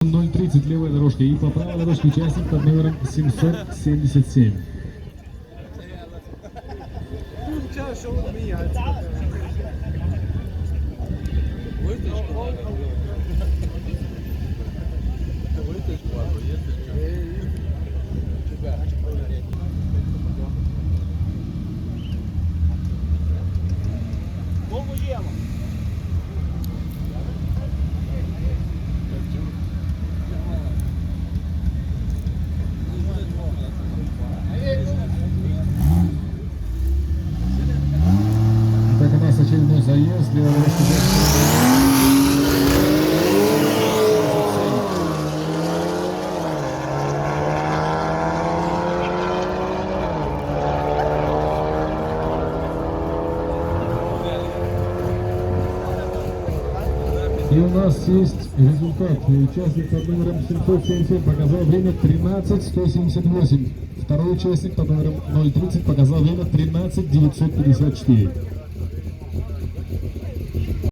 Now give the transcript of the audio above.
0:30 левая дорожка и по правой дорожке участник под номером 777. Так, у нас очередной заезд, левая дорожка. И у нас есть результат. Участник под номером 777 показал время 13:178. Второй участник под номером 0:30 показал время 13:954.